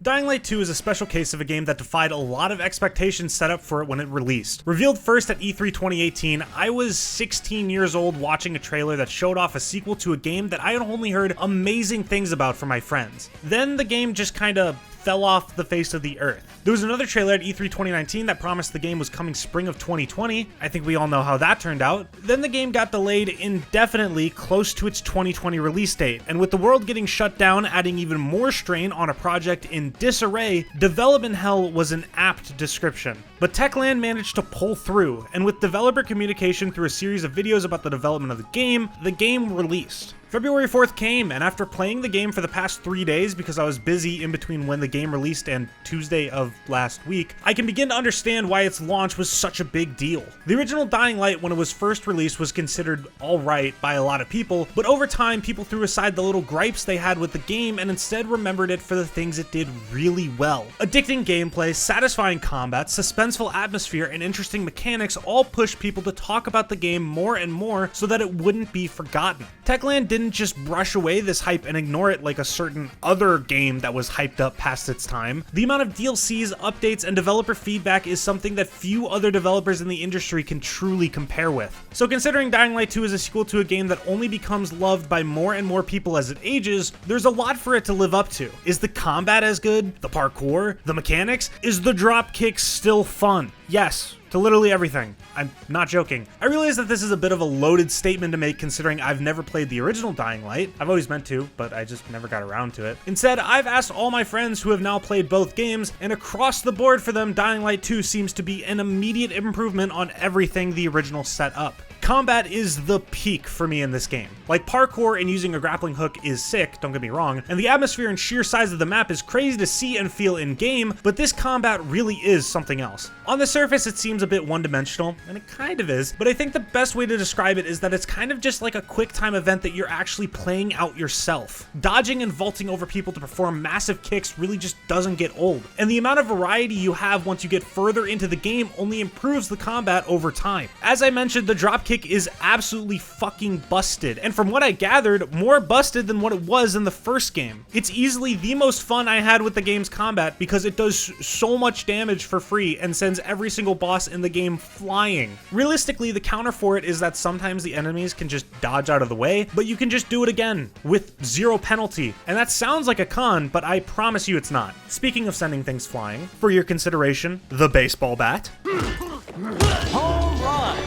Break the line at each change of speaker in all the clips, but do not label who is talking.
Dying Light 2 is a special case of a game that defied a lot of expectations set up for it when it released. Revealed first at E3 2018, I was 16 years old watching a trailer that showed off a sequel to a game that I had only heard amazing things about from my friends. Then the game just kinda fell off the face of the earth. There was another trailer at E3 2019 that promised the game was coming spring of 2020. I think we all know how that turned out. Then the game got delayed indefinitely close to its 2020 release date, and with the world getting shut down adding even more strain on a project in disarray, development hell was an apt description. But Techland managed to pull through, and with developer communication through a series of videos about the development of the game released. February 4th came, and after playing the game for the past 3 days because I was busy in between when the game released and Tuesday of last week, I can begin to understand why its launch was such a big deal. The original Dying Light, when it was first released, was considered alright by a lot of people, but over time people threw aside the little gripes they had with the game and instead remembered it for the things it did really well. Addicting gameplay, satisfying combat, suspenseful atmosphere, and interesting mechanics all pushed people to talk about the game more and more so that it wouldn't be forgotten. Techland didn't just brush away this hype and ignore it like a certain other game that was hyped up past its time. The amount of DLCs, updates, and developer feedback is something that few other developers in the industry can truly compare with. So considering Dying Light 2 is a sequel to a game that only becomes loved by more and more people as it ages, there's a lot for it to live up to. Is the combat as good? The parkour? The mechanics? Is the drop kick still fun? Yes. To literally everything. I'm not joking. I realize that this is a bit of a loaded statement to make considering I've never played the original Dying Light. I've always meant to, but I just never got around to it. Instead, I've asked all my friends who have now played both games, and across the board for them, Dying Light 2 seems to be an immediate improvement on everything the original set up. Combat is the peak for me in this game. Like, parkour and using a grappling hook is sick, don't get me wrong, and the atmosphere and sheer size of the map is crazy to see and feel in game, but this combat really is something else. On the surface, it seems a bit one-dimensional, and it kind of is, but I think the best way to describe it is that it's kind of just like a quick time event that you're actually playing out yourself. Dodging and vaulting over people to perform massive kicks really just doesn't get old, and the amount of variety you have once you get further into the game only improves the combat over time. As I mentioned, the dropkick is absolutely fucking busted, and from what I gathered, more busted than what it was in the first game. It's easily the most fun I had with the game's combat because it does so much damage for free and sends every single boss in the game flying. Realistically, the counter for it is that sometimes the enemies can just dodge out of the way, but you can just do it again with zero penalty, and that sounds like a con, but I promise you it's not. Speaking of sending things flying, for your consideration, the baseball bat.
Home run!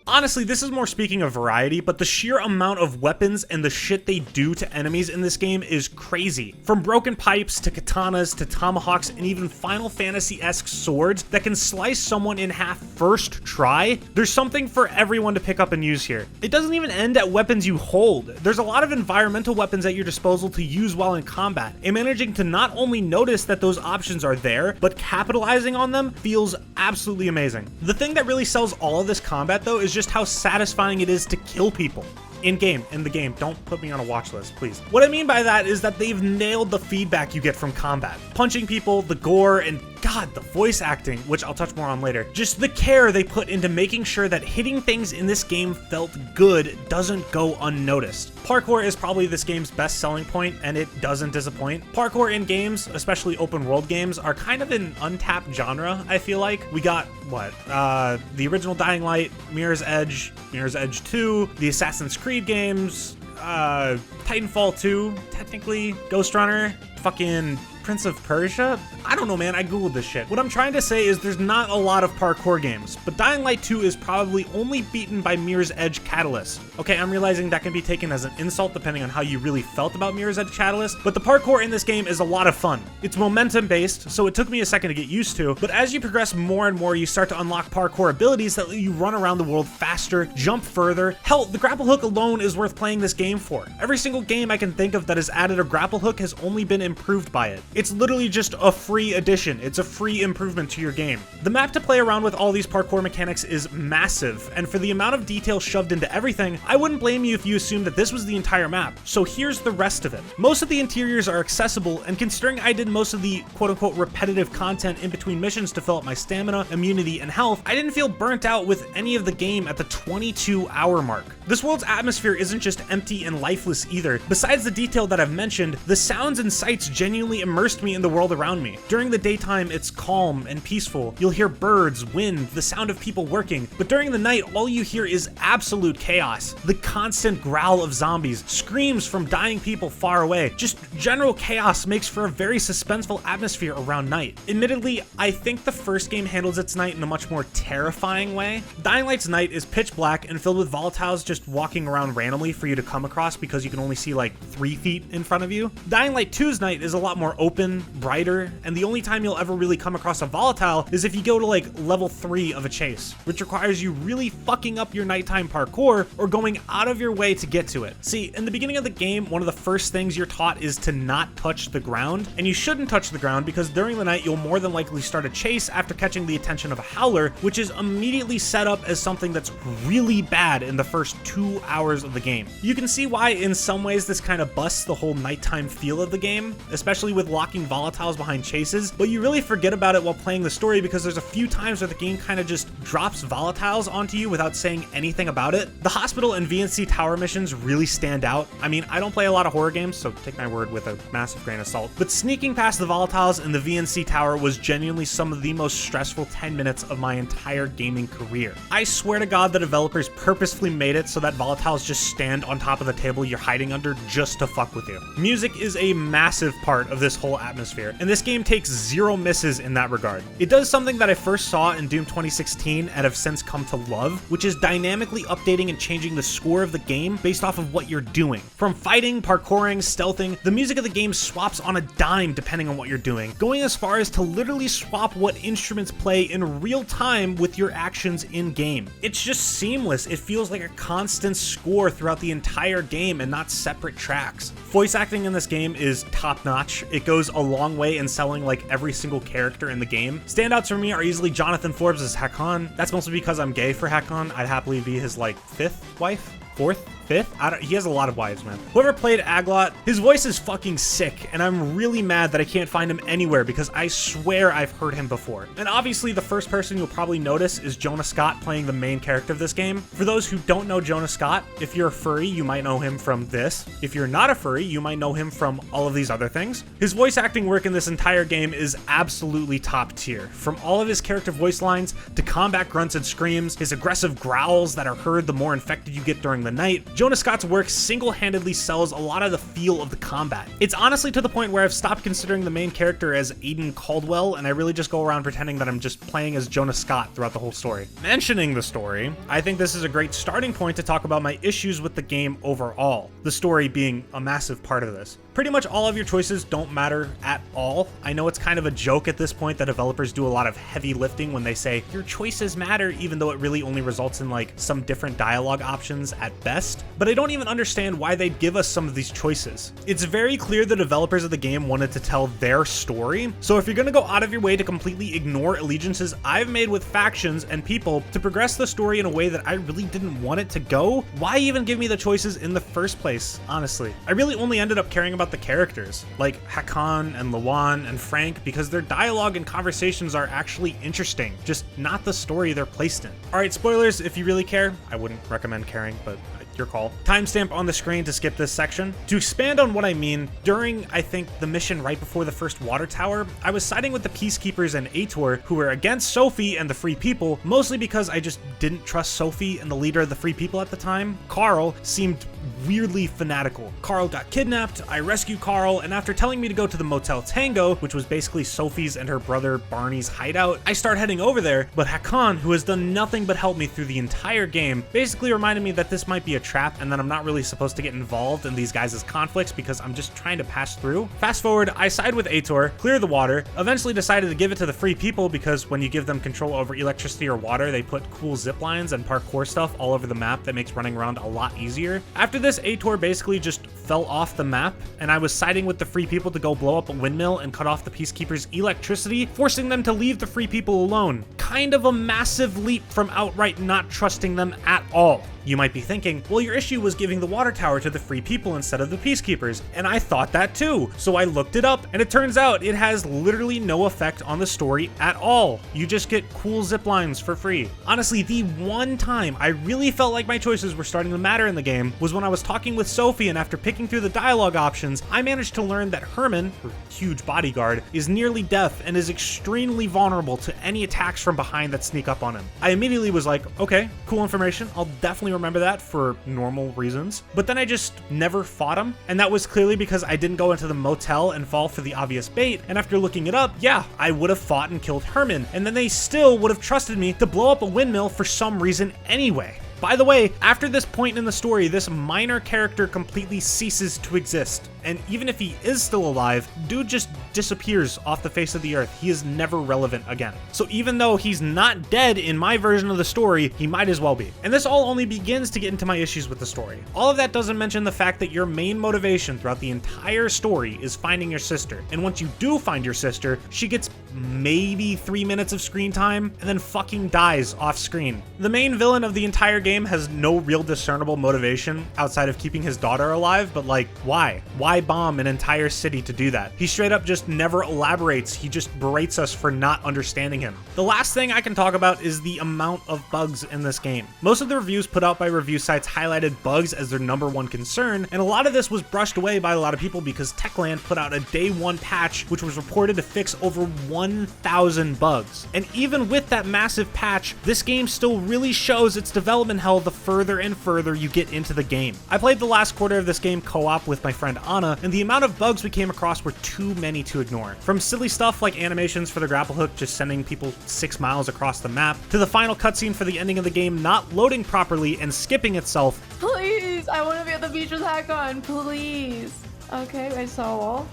Honestly, this is more speaking of variety, but the sheer amount of weapons and the shit they do to enemies in this game is crazy. From broken pipes to katanas to tomahawks and even Final Fantasy-esque swords that can slice someone in half first try, there's something for everyone to pick up and use here. It doesn't even end at weapons you hold. There's a lot of environmental weapons at your disposal to use while in combat, and managing to not only notice that those options are there, but capitalizing on them feels absolutely amazing. The thing that really sells all of this combat though is just how satisfying it is to kill people. In the game. Don't put me on a watch list, please. What I mean by that is that they've nailed the feedback you get from combat. Punching people, the gore, and God, the voice acting, which I'll touch more on later. Just the care they put into making sure that hitting things in this game felt good doesn't go unnoticed. Parkour is probably this game's best selling point, and it doesn't disappoint. Parkour in games, especially open world games, are kind of an untapped genre, I feel like. We got, the original Dying Light, Mirror's Edge 2, the Assassin's Creed games, Titanfall 2, technically, Ghost Runner, fucking Prince of Persia? I don't know, man, I googled this shit. What I'm trying to say is there's not a lot of parkour games, but Dying Light 2 is probably only beaten by Mirror's Edge Catalyst. Okay, I'm realizing that can be taken as an insult depending on how you really felt about Mirror's Edge Catalyst, but the parkour in this game is a lot of fun. It's momentum based, so it took me a second to get used to, but as you progress more and more, you start to unlock parkour abilities that let you run around the world faster, jump further. Hell, the grapple hook alone is worth playing this game for. Every single game I can think of that has added a grapple hook has only been improved by it. It's literally just a free addition. It's a free improvement to your game. The map to play around with all these parkour mechanics is massive, and for the amount of detail shoved into everything, I wouldn't blame you if you assumed that this was the entire map. So here's the rest of it. Most of the interiors are accessible, and considering I did most of the quote-unquote repetitive content in between missions to fill up my stamina, immunity, and health, I didn't feel burnt out with any of the game at the 22-hour mark. This world's atmosphere isn't just empty and lifeless either. Besides the detail that I've mentioned, the sounds and sights It's genuinely immersed me in the world around me. During the daytime, it's calm and peaceful. You'll hear birds, wind, the sound of people working. But during the night, all you hear is absolute chaos. The constant growl of zombies, screams from dying people far away. Just general chaos makes for a very suspenseful atmosphere around night. Admittedly, I think the first game handles its night in a much more terrifying way. Dying Light's night is pitch black and filled with volatiles just walking around randomly for you to come across because you can only see like 3 feet in front of you. Dying Light 2's night is a lot more open, brighter, and the only time you'll ever really come across a volatile is if you go to like level 3 of a chase, which requires you really fucking up your nighttime parkour or going out of your way to get to it. See, in the beginning of the game, one of the first things you're taught is to not touch the ground, and you shouldn't touch the ground because during the night you'll more than likely start a chase after catching the attention of a howler, which is immediately set up as something that's really bad in the first 2 hours of the game. You can see why in some ways this kind of busts the whole nighttime feel of the game, especially with locking volatiles behind chases, but you really forget about it while playing the story because there's a few times where the game kind of just drops volatiles onto you without saying anything about it. The hospital and VNC tower missions really stand out. I mean, I don't play a lot of horror games, so take my word with a massive grain of salt, but sneaking past the volatiles in the VNC tower was genuinely some of the most stressful 10 minutes of my entire gaming career. I swear to God the developers purposefully made it so that volatiles just stand on top of the table you're hiding under just to fuck with you. Music is a massive part of this whole atmosphere, and this game takes zero misses in that regard. It does something that I first saw in Doom 2016 and have since come to love, which is dynamically updating and changing the score of the game based off of what you're doing. From fighting, parkouring, stealthing, the music of the game swaps on a dime depending on what you're doing, going as far as to literally swap what instruments play in real time with your actions in game. It's just seamless. It feels like a constant score throughout the entire game and not separate tracks. Voice acting in this game is top notch. It goes a long way in selling like every single character in the game. Standouts for me are easily Jonathan Forbes as Hakon. That's mostly because I'm gay for Hakon. I'd happily be his like 5th wife? 4th? 5th? He has a lot of wives, man. Whoever played Aglot, his voice is fucking sick, and I'm really mad that I can't find him anywhere because I swear I've heard him before. And obviously the first person you'll probably notice is Jonah Scott playing the main character of this game. For those who don't know Jonah Scott, if you're a furry, you might know him from this. If you're not a furry, you might know him from all of these other things. His voice acting work in this entire game is absolutely top tier. From all of his character voice lines to combat grunts and screams, his aggressive growls that are heard the more infected you get during the night, Jonah Scott's work single-handedly sells a lot of the feel of the combat. It's honestly to the point where I've stopped considering the main character as Aiden Caldwell, and I really just go around pretending that I'm just playing as Jonah Scott throughout the whole story. Mentioning the story, I think this is a great starting point to talk about my issues with the game overall, the story being a massive part of this. Pretty much all of your choices don't matter at all. I know it's kind of a joke at this point that developers do a lot of heavy lifting when they say your choices matter, even though it really only results in like some different dialogue options at best. But I don't even understand why they'd give us some of these choices. It's very clear the developers of the game wanted to tell their story. So if you're gonna go out of your way to completely ignore allegiances I've made with factions and people to progress the story in a way that I really didn't want it to go, why even give me the choices in the first place, honestly? I really only ended up caring about the characters, like Hakon and Lawan and Frank, because their dialogue and conversations are actually interesting, just not the story they're placed in. Alright, spoilers, if you really care. I wouldn't recommend caring, but your call. Timestamp on the screen to skip this section. To expand on what I mean, during, I think, the mission right before the first water tower, I was siding with the Peacekeepers and Aitor, who were against Sophie and the Free People, mostly because I just didn't trust Sophie and the leader of the Free People at the time. Carl seemed weirdly fanatical. Carl got kidnapped, I rescued Carl, and after telling me to go to the Motel Tango, which was basically Sophie's and her brother Barney's hideout, I start heading over there, but Hakon, who has done nothing but help me through the entire game, basically reminded me that this might be a trap and that I'm not really supposed to get involved in these guys' conflicts because I'm just trying to pass through. Fast forward, I side with Aitor, clear the water, eventually decided to give it to the Free People because when you give them control over electricity or water, they put cool zip lines and parkour stuff all over the map that makes running around a lot easier. After this, Aitor basically just fell off the map, and I was siding with the Free People to go blow up a windmill and cut off the Peacekeepers' electricity, forcing them to leave the Free People alone. Kind of a massive leap from outright not trusting them at all. You might be thinking, well, your issue was giving the water tower to the free people instead of the peacekeepers, and I thought that too. So I looked it up, and it turns out it has literally no effect on the story at all. You just get cool zip lines for free. Honestly, the one time I really felt like my choices were starting to matter in the game was when I was talking with Sophie, and after picking through the dialogue options, I managed to learn that Herman, her huge bodyguard, is nearly deaf and is extremely vulnerable to any attacks from behind that sneak up on him. I immediately was like, okay, cool information. I'll definitely remember that for normal reasons. But then I just never fought him, and that was clearly because I didn't go into the motel and fall for the obvious bait, and after looking it up, yeah, I would have fought and killed Herman, and then they still would have trusted me to blow up a windmill for some reason anyway. By the way, after this point in the story, this minor character completely ceases to exist. And even if he is still alive, dude just disappears off the face of the earth. He is never relevant again. So even though he's not dead in my version of the story, he might as well be. And this all only begins to get into my issues with the story. All of that doesn't mention the fact that your main motivation throughout the entire story is finding your sister. And once you do find your sister, she gets maybe 3 minutes of screen time and then fucking dies off screen. The main villain of the entire game has no real discernible motivation outside of keeping his daughter alive, but like, why? Why bomb an entire city to do that? He straight up just never elaborates. He just berates us for not understanding him. The last thing I can talk about is the amount of bugs in this game. Most of the reviews put out by review sites highlighted bugs as their #1 concern, and a lot of this was brushed away by a lot of people because Techland put out a day 1 patch which was reported to fix over 1,000 bugs. And even with that massive patch, this game still really shows its development hell the further and further you get into the game. I played the last quarter of this game co-op with my friend Anna, and the amount of bugs we came across were too many to ignore. From silly stuff like animations for the grapple hook just sending people 6 miles across the map, to the final cutscene for the ending of the game not loading properly and skipping itself.
Please, I want to be at the beach with Hakon, please. Okay, I saw a wall.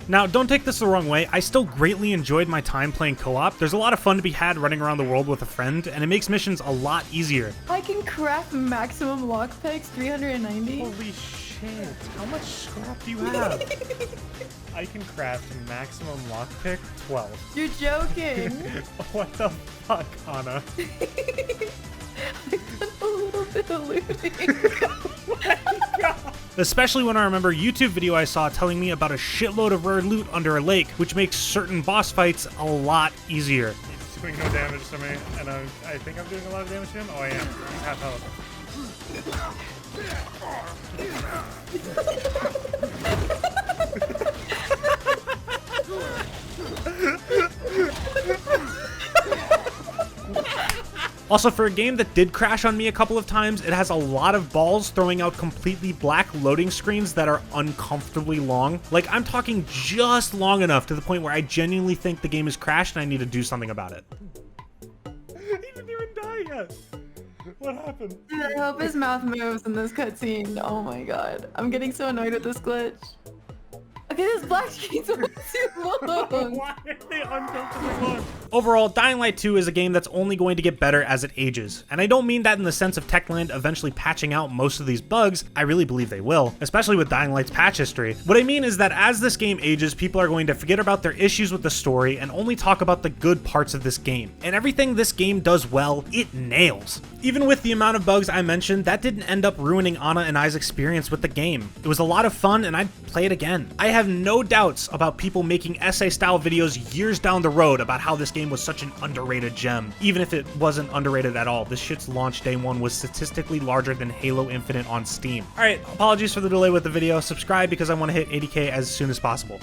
Now, don't take this the wrong way, I still greatly enjoyed my time playing co-op. There's a lot of fun to be had running around the world with a friend, and it makes missions a lot easier.
I can craft maximum lockpicks, 390.
Holy shit, how much scrap do you have? I can craft maximum lockpick 12.
You're joking.
What the fuck, Anna?
I've done a little bit of looting.
Especially when I remember a YouTube video I saw telling me about a shitload of rare loot under a lake, which makes certain boss fights a lot easier. He's doing no damage to me, and I think I'm doing a lot of damage to him? Oh, I am. He's half health. Also, for a game that did crash on me a couple of times, it has a lot of balls throwing out completely black loading screens that are uncomfortably long. Like, I'm talking just long enough to the point where I genuinely think the game has crashed and I need to do something about it. He didn't even die yet. What happened?
I hope his mouth moves in this cutscene. Oh my god. I'm getting so annoyed with this glitch. Okay, this black screen's too long.
Why are they uncomfortably long? Overall, Dying Light 2 is a game that's only going to get better as it ages. And I don't mean that in the sense of Techland eventually patching out most of these bugs. I really believe they will, especially with Dying Light's patch history. What I mean is that as this game ages, people are going to forget about their issues with the story and only talk about the good parts of this game. And everything this game does well, it nails. Even with the amount of bugs I mentioned, that didn't end up ruining Anna and I's experience with the game. It was a lot of fun and I'd play it again. I have no doubts about people making essay-style videos years down the road about how this game was such an underrated gem. Even if it wasn't underrated at all, this shit's launch day 1 was statistically larger than Halo Infinite on Steam. Alright, apologies for the delay with the video. Subscribe because I want to hit 80K as soon as possible.